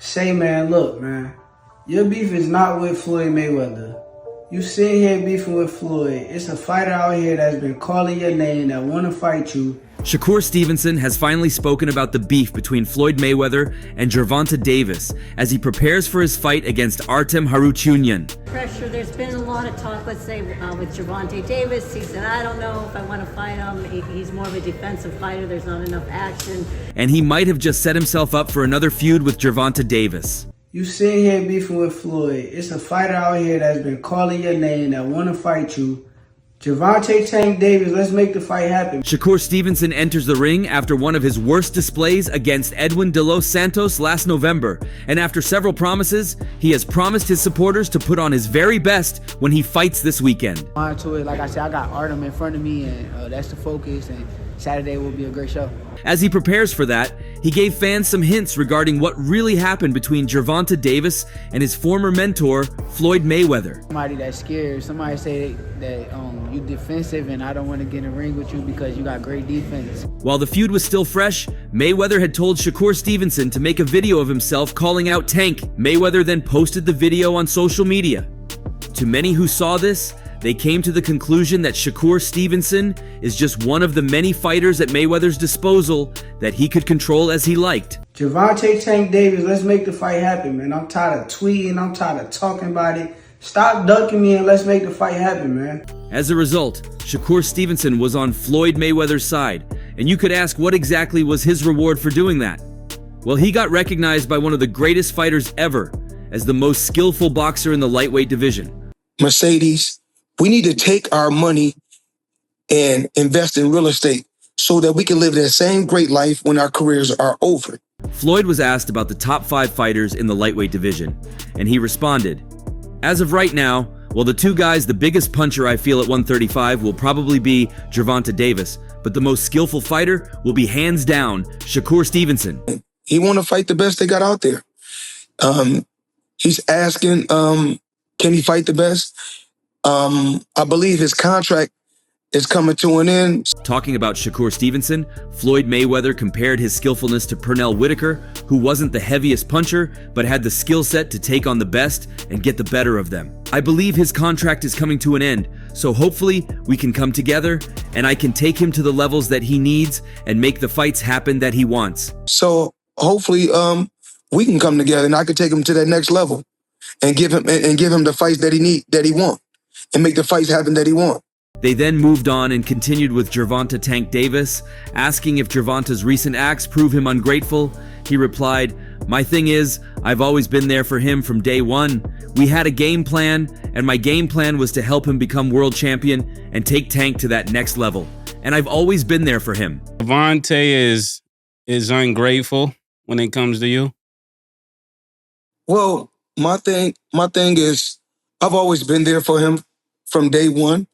Say, man, look, man. Your beef is not with Floyd Mayweather. You sitting here beefing with Floyd. It's a fighter out here that's been calling your name that want to fight you. Shakur Stevenson has finally spoken about the beef between Floyd Mayweather and Gervonta Davis as he prepares for his fight against Artem Harutyunyan. Pressure. There's been a lot of talk, let's say, with Gervonta Davis. He said, I don't know if I want to fight him. He's more of a defensive fighter. There's not enough action. And he might have just set himself up for another feud with Gervonta Davis. You sitting here beefing with Floyd. It's a fighter out here that's been calling your name that want to fight you. Gervonta Tank Davis, let's make the fight happen. Shakur Stevenson enters the ring after one of his worst displays against Edwin de los Santos last November. And after several promises, he has promised his supporters to put on his very best when he fights this weekend. On to it, like I said, I got Artem in front of me, and that's the focus, and Saturday will be a great show. As he prepares for that, he gave fans some hints regarding what really happened between Gervonta Davis and his former mentor, Floyd Mayweather. Somebody that's scared, somebody say that you defensive and I don't want to get in a ring with you because you got great defense. While the feud was still fresh, Mayweather had told Shakur Stevenson to make a video of himself calling out Tank. Mayweather then posted the video on social media. To many who saw this, they came to the conclusion that Shakur Stevenson is just one of the many fighters at Mayweather's disposal that he could control as he liked. Gervonta Tank Davis, let's make the fight happen, man. I'm tired of tweeting. I'm tired of talking about it. Stop ducking me and let's make the fight happen, man. As a result, Shakur Stevenson was on Floyd Mayweather's side, and you could ask what exactly was his reward for doing that. Well, he got recognized by one of the greatest fighters ever as the most skillful boxer in the lightweight division. Mercedes, we need to take our money and invest in real estate so that we can live that same great life when our careers are over. Floyd was asked about the top 5 fighters in the lightweight division, and he responded, "As of right now, well, the two guys, the biggest puncher I feel at 135 will probably be Gervonta Davis, but the most skillful fighter will be hands down Shakur Stevenson." He want to fight the best they got out there. He's asking, can he fight the best? I believe his contract is coming to an end. Talking about Shakur Stevenson, Floyd Mayweather compared his skillfulness to Pernell Whitaker, who wasn't the heaviest puncher, but had the skill set to take on the best and get the better of them. I believe his contract is coming to an end, so hopefully we can come together and I can take him to the levels that he needs and make the fights happen that he wants. So hopefully we can come together and I can take him to that next level and give him the fights that he want and make the fights happen that he want. They then moved on and continued with Gervonta Tank Davis, asking if Gervonta's recent acts prove him ungrateful. He replied, "My thing is, I've always been there for him from day one. We had a game plan, and my game plan was to help him become world champion and take Tank to that next level. And I've always been there for him." Gervonta is ungrateful when it comes to you? Well, my thing is I've always been there for him from day one.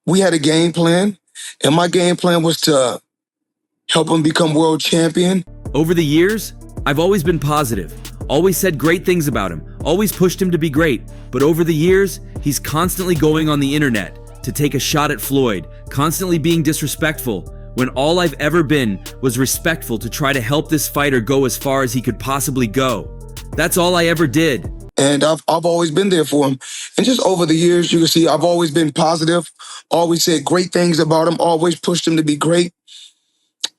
We had a game plan, and my game plan was to help him become world champion. Over the years, I've always been positive, always said great things about him, always pushed him to be great. But over the years, he's constantly going on the internet to take a shot at Floyd, constantly being disrespectful, when all I've ever been was respectful to try to help this fighter go as far as he could possibly go. That's all I ever did. And I've always been there for him. And just over the years, you can see I've always been positive, always said great things about him, always pushed him to be great.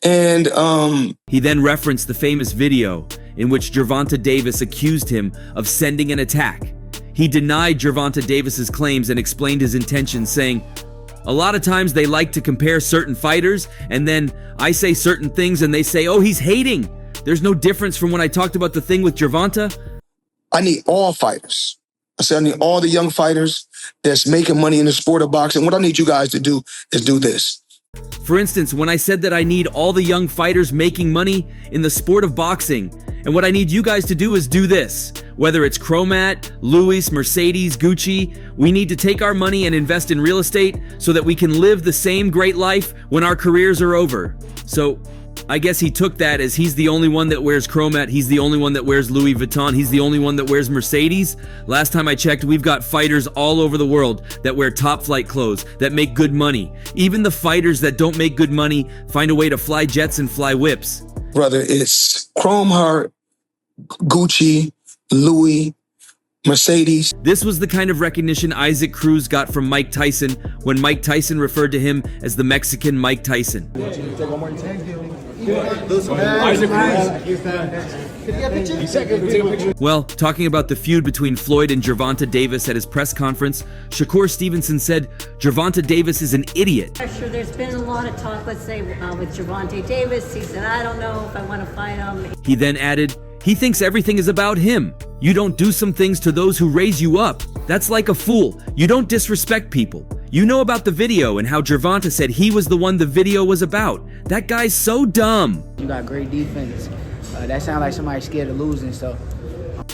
And he then referenced the famous video in which Gervonta Davis accused him of sending an attack. He denied Gervonta Davis's claims and explained his intentions, saying, "A lot of times they like to compare certain fighters, and then I say certain things and they say, oh, he's hating. There's no difference from when I talked about the thing with Gervonta." I need all fighters. I said I need all the young fighters that's making money in the sport of boxing. What I need you guys to do is do this. For instance, when I said that I need all the young fighters making money in the sport of boxing, and what I need you guys to do is do this. Whether it's Chromat, Louis, Mercedes, Gucci, we need to take our money and invest in real estate so that we can live the same great life when our careers are over. So I guess he took that as he's the only one that wears Chromat, he's the only one that wears Louis Vuitton, he's the only one that wears Mercedes. Last time I checked, we've got fighters all over the world that wear top flight clothes, that make good money. Even the fighters that don't make good money find a way to fly jets and fly whips. Brother, it's Chrome Heart, Gucci, Louis, Mercedes. This was the kind of recognition Isaac Cruz got from Mike Tyson when Mike Tyson referred to him as the Mexican Mike Tyson. Well, talking about the feud between Floyd and Gervonta Davis at his press conference, Shakur Stevenson said Gervonta Davis is an idiot. Sure, there's been a lot of talk, let's say, with Gervonta Davis. He said, I don't know if I want to fight him. He then added, he thinks everything is about him. You don't do some things to those who raise you up. That's like a fool. You don't disrespect people. You know about the video and how Gervonta said he was the one the video was about. That guy's so dumb. You got great defense. That sounds like somebody scared of losing, so.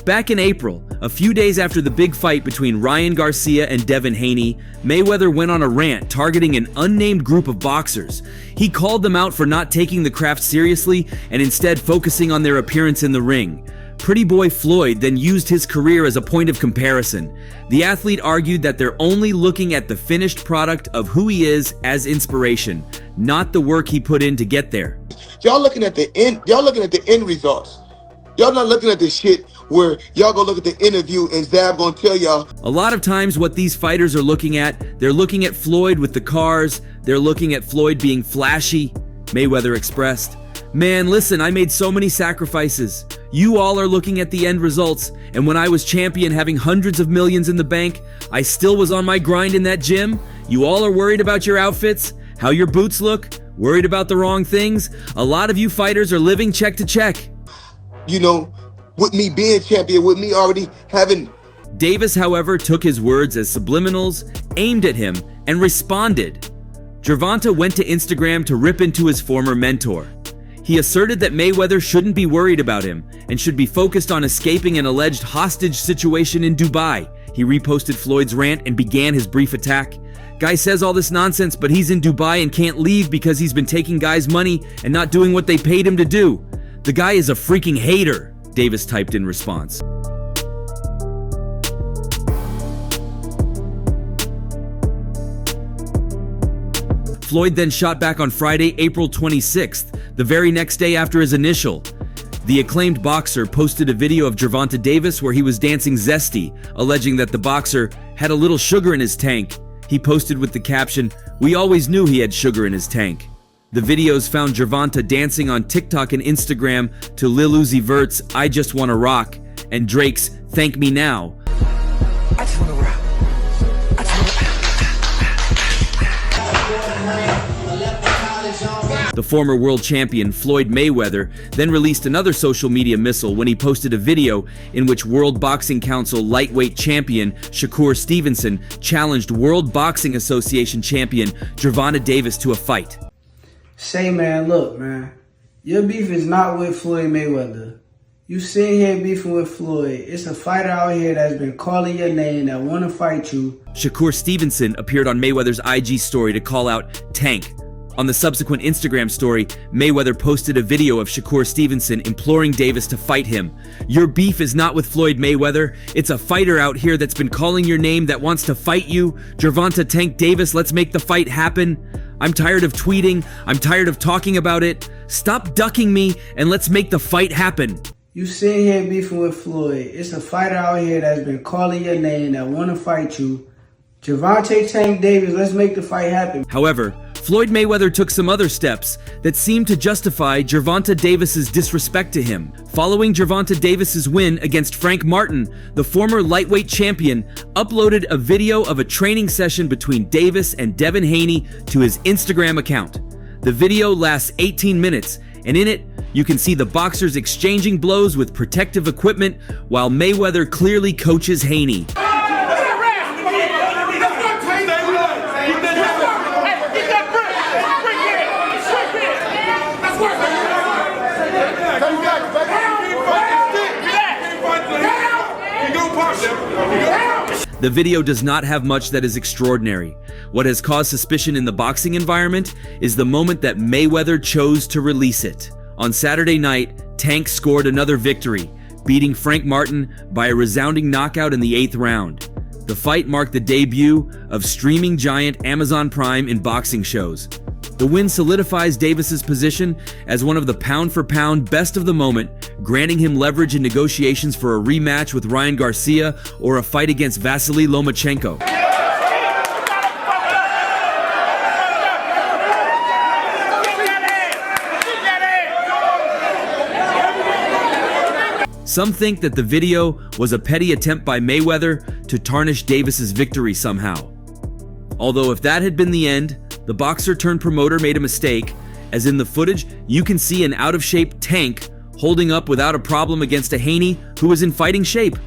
Back in April, a few days after the big fight between Ryan Garcia and Devin Haney, Mayweather went on a rant targeting an unnamed group of boxers. He called them out for not taking the craft seriously and instead focusing on their appearance in the ring. Pretty boy Floyd then used his career as a point of comparison. The athlete argued that they're only looking at the finished product of who he is as inspiration, not the work he put in to get there. Y'all looking at the end. Y'all looking at the end results. Y'all not looking at the shit where y'all go look at the interview and Zab gonna tell y'all. A lot of times what these fighters are looking at, they're looking at Floyd with the cars, they're looking at Floyd being flashy. Mayweather expressed, "Man, listen, I made so many sacrifices. You all are looking at the end results, and when I was champion having hundreds of millions in the bank, I still was on my grind in that gym. You all are worried about your outfits, how your boots look, worried about the wrong things. A lot of you fighters are living check to check." You know, with me being champion, with me already having. Davis, however, took his words as subliminals, aimed at him, and responded. Gervonta went to Instagram to rip into his former mentor. He asserted that Mayweather shouldn't be worried about him and should be focused on escaping an alleged hostage situation in Dubai. He reposted Floyd's rant and began his brief attack. Guy says all this nonsense, but he's in Dubai and can't leave because he's been taking guys' money and not doing what they paid him to do. The guy is a freaking hater, Davis typed in response. Floyd then shot back on Friday, April 26th, the very next day after his initial. The acclaimed boxer posted a video of Gervonta Davis where he was dancing zesty, alleging that the boxer had a little sugar in his tank. He posted with the caption, "We always knew he had sugar in his tank." The videos found Gervonta dancing on TikTok and Instagram to Lil Uzi Vert's "I Just Wanna Rock" and Drake's "Thank Me Now." I just wanna rock. I just wanna... The former world champion Floyd Mayweather then released another social media missile when he posted a video in which World Boxing Council lightweight champion Shakur Stevenson challenged World Boxing Association champion Gervonta Davis to a fight. Say, man, look, man. Your beef is not with Floyd Mayweather. You sitting here beefing with Floyd. It's a fighter out here that's been calling your name that want to fight you. Shakur Stevenson appeared on Mayweather's IG story to call out Tank. On the subsequent Instagram story, Mayweather posted a video of Shakur Stevenson imploring Davis to fight him. Your beef is not with Floyd Mayweather. It's a fighter out here that's been calling your name that wants to fight you. Gervonta Tank Davis, let's make the fight happen. I'm tired of tweeting. I'm tired of talking about it. Stop ducking me and let's make the fight happen. You sitting here beefing with Floyd. It's a fighter out here that's been calling your name that want to fight you. Gervonta Tank Davis, let's make the fight happen. However, Floyd Mayweather took some other steps that seemed to justify Gervonta Davis's disrespect to him. Following Gervonta Davis's win against Frank Martin, the former lightweight champion uploaded a video of a training session between Davis and Devin Haney to his Instagram account. The video lasts 18 minutes, and in it, you can see the boxers exchanging blows with protective equipment while Mayweather clearly coaches Haney. The video does not have much that is extraordinary. What has caused suspicion in the boxing environment is the moment that Mayweather chose to release it. On Saturday night, Tank scored another victory, beating Frank Martin by a resounding knockout in the 8th round. The fight marked the debut of streaming giant Amazon Prime in boxing shows. The win solidifies Davis's position as one of the pound-for-pound best of the moment, granting him leverage in negotiations for a rematch with Ryan Garcia or a fight against Vasily Lomachenko. Some think that the video was a petty attempt by Mayweather to tarnish Davis's victory somehow. Although if that had been the end, the boxer turned promoter made a mistake, as in the footage you can see an out-of-shape Tank holding up without a problem against a Haney who was in fighting shape.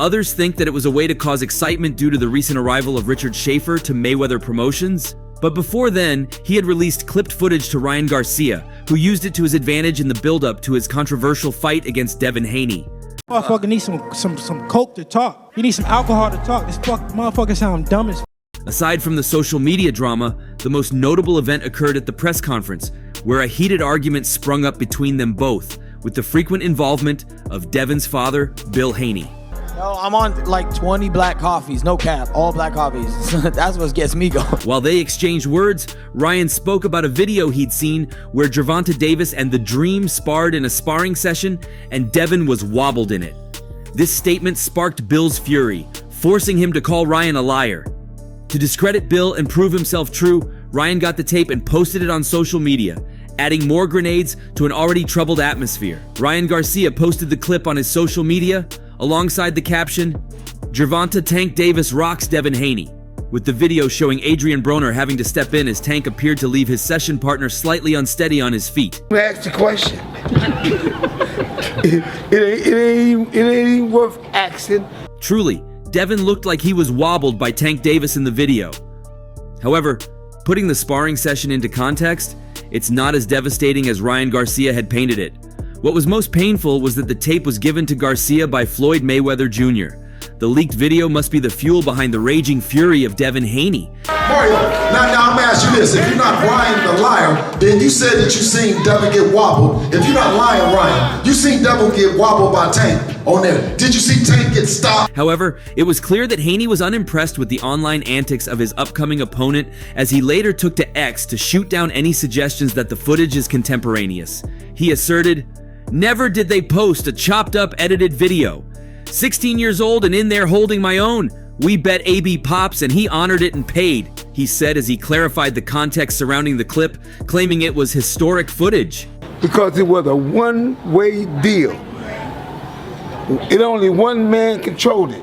Others think that it was a way to cause excitement due to the recent arrival of Richard Schaefer to Mayweather Promotions. But before then, he had released clipped footage to Ryan Garcia, who used it to his advantage in the build-up to his controversial fight against Devin Haney. Motherfucker needs some coke to talk. You need some alcohol to talk. This motherfucker sound dumb as f. Aside from the social media drama, the most notable event occurred at the press conference, where a heated argument sprung up between them both, with the frequent involvement of Devin's father, Bill Haney. Yo, I'm on like 20 black coffees, no cap, all black coffees. That's what gets me going. While they exchanged words, Ryan spoke about a video he'd seen where Gervonta Davis and The Dream sparred in a sparring session, and Devin was wobbled in it. This statement sparked Bill's fury, forcing him to call Ryan a liar. To discredit Bill and prove himself true, Ryan got the tape and posted it on social media, adding more grenades to an already troubled atmosphere. Ryan Garcia posted the clip on his social media, alongside the caption, "Gervonta Tank Davis rocks Devin Haney," with the video showing Adrian Broner having to step in as Tank appeared to leave his session partner slightly unsteady on his feet. Let me ask the question. it ain't even worth asking. Truly, Devin looked like he was wobbled by Tank Davis in the video. However, putting the sparring session into context, it's not as devastating as Ryan Garcia had painted it. What was most painful was that the tape was given to Garcia by Floyd Mayweather Jr. The leaked video must be the fuel behind the raging fury of Devin Haney. Mario, now I'm gonna ask you this. If you're not Ryan the liar, then you said that you seen Devin get wobbled. If you're not lying, Ryan, you seen Devin get wobbled by Tank on there. Did you see Tank get stopped? However, it was clear that Haney was unimpressed with the online antics of his upcoming opponent, as he later took to X to shoot down any suggestions that the footage is contemporaneous. He asserted, "Never did they post a chopped up edited video. 16 years old and in there holding my own. We bet AB Pops and he honored it and paid," he said as he clarified the context surrounding the clip, claiming it was historic footage. Because it was a one-way deal. Only one man controlled it.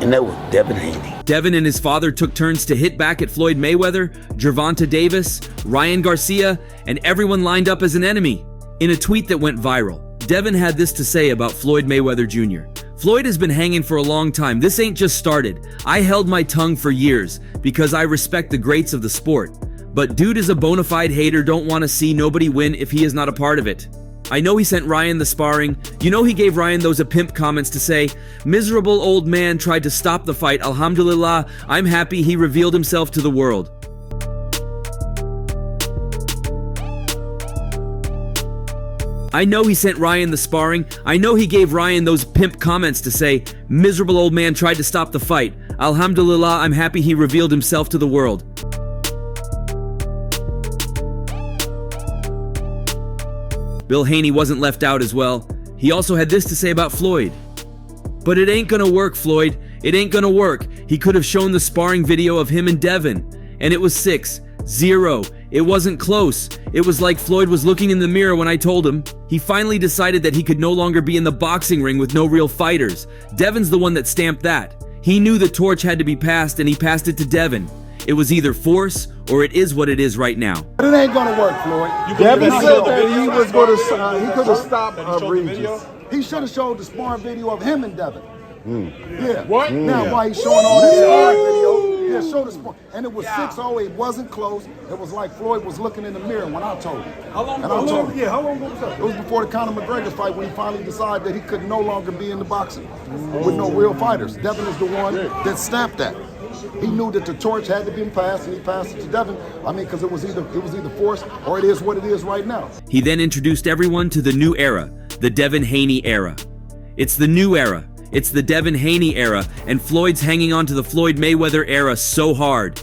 And that was Devin Haney. Devin and his father took turns to hit back at Floyd Mayweather, Gervonta Davis, Ryan Garcia, and everyone lined up as an enemy. In a tweet that went viral, Devin had this to say about Floyd Mayweather Jr. "Floyd has been hanging for a long time. This ain't just started. I held my tongue for years because I respect the greats of the sport. But dude is a bona fide hater, don't want to see nobody win if he is not a part of it. I know he sent Ryan the sparring. You know he gave Ryan those a pimp comments to say, 'Miserable old man tried to stop the fight. Alhamdulillah, I'm happy he revealed himself to the world.'" I know he sent Ryan the sparring. I know he gave Ryan those pimp comments to say, "Miserable old man tried to stop the fight. Alhamdulillah, I'm happy he revealed himself to the world." Bill Haney wasn't left out as well. He also had this to say about Floyd. "But it ain't gonna work, Floyd. It ain't gonna work. He could have shown the sparring video of him and Devin. And it was 6-0. It wasn't close. It was like Floyd was looking in the mirror when I told him. He finally decided that he could no longer be in the boxing ring with no real fighters. Devin's the one that stamped that. He knew the torch had to be passed and he passed it to Devin. It was either force or it is what it is right now." It ain't gonna work, Floyd. Devin said that he was gonna, he could have stopped Regis. He should have showed the sparring video of him and Devin. Yeah. What? Now, why he's showing all that sparring video? Yeah, show the sparring. And it was 6-0. It wasn't close. It was like Floyd was looking in the mirror when I told him. How long ago was that? It was before the Conor McGregor fight when he finally decided that he could no longer be in the boxing with no real fighters. Devin is the one that stamped that. He knew that the torch had to be passed, and he passed it to Devin. I mean, because it was either forced or it is what it is right now. He then introduced everyone to the new era, the Devin Haney era. It's the new era. It's the Devin Haney era, and Floyd's hanging on to the Floyd Mayweather era so hard.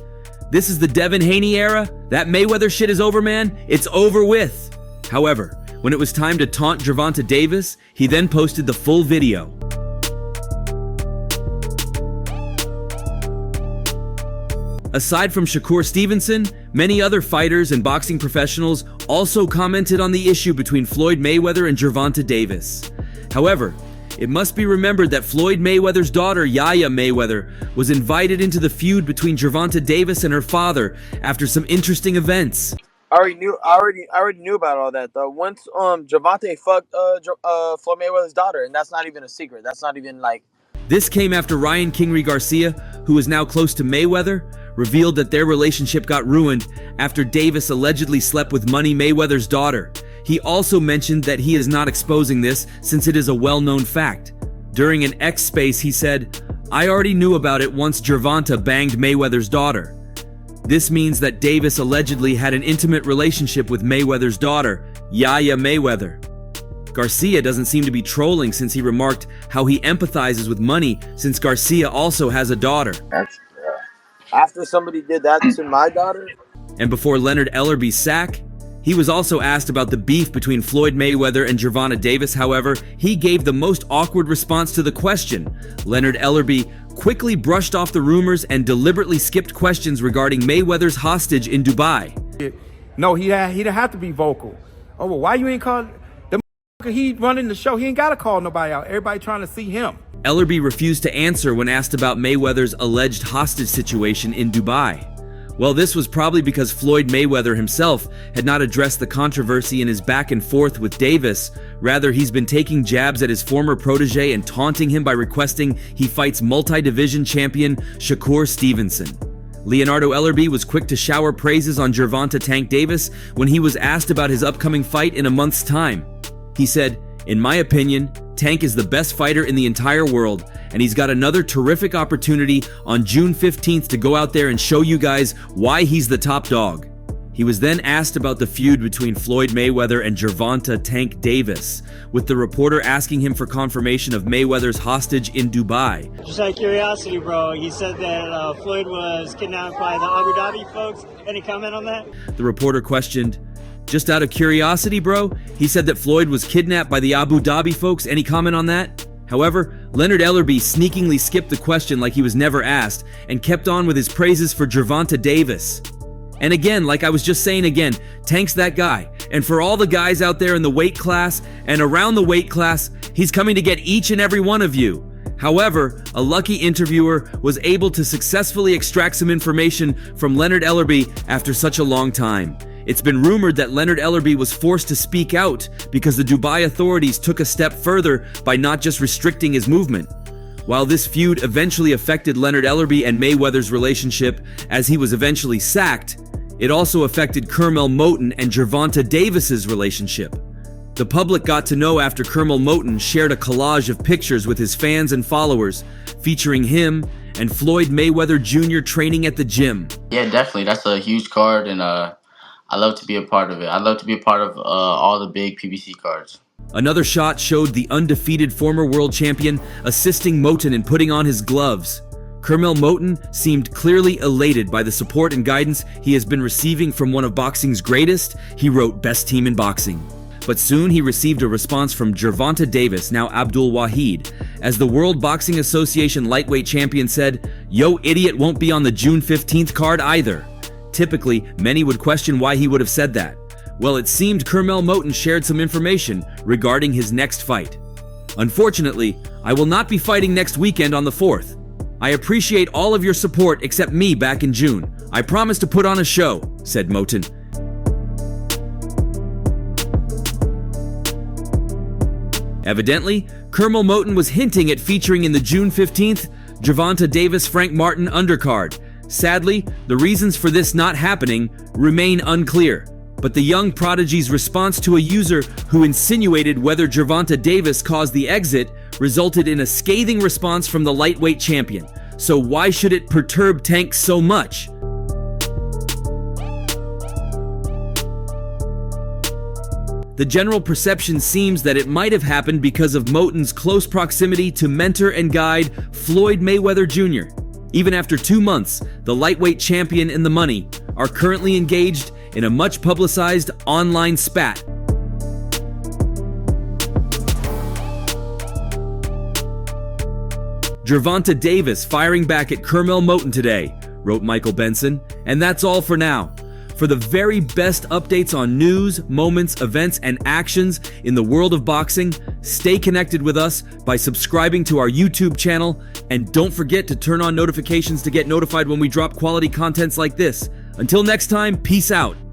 This is the Devin Haney era? That Mayweather shit is over, man? It's over with. However, when it was time to taunt Gervonta Davis, he then posted the full video. Aside from Shakur Stevenson, many other fighters and boxing professionals also commented on the issue between Floyd Mayweather and Gervonta Davis. However, it must be remembered that Floyd Mayweather's daughter, Yaya Mayweather, was invited into the feud between Gervonta Davis and her father after some interesting events. I already knew about all that though. Once Gervonta fucked Floyd Mayweather's daughter, and that's not even a secret. That's not even like. This came after Ryan Kingery Garcia, who is now close to Mayweather, revealed that their relationship got ruined after Davis allegedly slept with Money Mayweather's daughter. He also mentioned that he is not exposing this since it is a well-known fact. During an X space, he said, "I already knew about it once Gervonta banged Mayweather's daughter." This means that Davis allegedly had an intimate relationship with Mayweather's daughter, Yaya Mayweather. Garcia doesn't seem to be trolling since he remarked how he empathizes with Money since Garcia also has a daughter. After somebody did that to my daughter? And before Leonard Ellerby's sack, he was also asked about the beef between Floyd Mayweather and Gervonta Davis. However, he gave the most awkward response to the question. Leonard Ellerby quickly brushed off the rumors and deliberately skipped questions regarding Mayweather's hostage in Dubai. No, he'd have to be vocal. Oh, well, why you ain't called? The he running the show, he ain't got to call nobody out. Everybody trying to see him. Ellerby refused to answer when asked about Mayweather's alleged hostage situation in Dubai. Well, this was probably because Floyd Mayweather himself had not addressed the controversy in his back and forth with Davis. Rather, he's been taking jabs at his former protege and taunting him by requesting he fights multi-division champion Shakur Stevenson. Leonardo Ellerby was quick to shower praises on Gervonta Tank Davis when he was asked about his upcoming fight in a month's time. He said, "In my opinion, Tank is the best fighter in the entire world, and he's got another terrific opportunity on June 15th to go out there and show you guys why he's the top dog." He was then asked about the feud between Floyd Mayweather and Gervonta Tank Davis, with the reporter asking him for confirmation of Mayweather's hostage in Dubai. Just out of curiosity, bro, he said that Floyd was kidnapped by the Abu Dhabi folks. Any comment on that? The reporter questioned, "Just out of curiosity, bro?" He said that Floyd was kidnapped by the Abu Dhabi folks. Any comment on that? However, Leonard Ellerby sneakingly skipped the question like he was never asked and kept on with his praises for Gervonta Davis. And again, like I was just saying again, Tank's that guy. And for all the guys out there in the weight class and around the weight class, he's coming to get each and every one of you. However, a lucky interviewer was able to successfully extract some information from Leonard Ellerby after such a long time. It's been rumored that Leonard Ellerby was forced to speak out because the Dubai authorities took a step further by not just restricting his movement. While this feud eventually affected Leonard Ellerby and Mayweather's relationship as he was eventually sacked, it also affected Kermel Moton and Gervonta Davis's relationship. The public got to know after Kermel Moton shared a collage of pictures with his fans and followers featuring him and Floyd Mayweather Jr. training at the gym. Yeah, definitely. That's a huge card, and I love to be a part of it. I love to be a part of all the big PBC cards. Another shot showed the undefeated former world champion assisting Moton in putting on his gloves. Kermel Moton seemed clearly elated by the support and guidance he has been receiving from one of boxing's greatest. He wrote "Best Team in Boxing." But soon he received a response from Gervonta Davis, now Abdul Wahid, as the World Boxing Association lightweight champion said, "Yo idiot won't be on the June 15th card either." Typically, many would question why he would have said that. Well, it seemed Kermel Moton shared some information regarding his next fight. "Unfortunately, I will not be fighting next weekend on the 4th. I appreciate all of your support except me back in June. I promise to put on a show," said Moton. Evidently, Kermel Moton was hinting at featuring in the June 15th Gervonta Davis-Frank Martin undercard. Sadly, the reasons for this not happening remain unclear. But the young prodigy's response to a user who insinuated whether Gervonta Davis caused the exit resulted in a scathing response from the lightweight champion. So why should it perturb Tank so much? The general perception seems that it might have happened because of Moten's close proximity to mentor and guide Floyd Mayweather Jr. Even after 2 months, the lightweight champion and the money are currently engaged in a much publicized online spat. Gervonta Davis firing back at Kermel Moten today, wrote Michael Benson. And that's all for now. For the very best updates on news, moments, events, and actions in the world of boxing, stay connected with us by subscribing to our YouTube channel, and don't forget to turn on notifications to get notified when we drop quality contents like this. Until next time, peace out.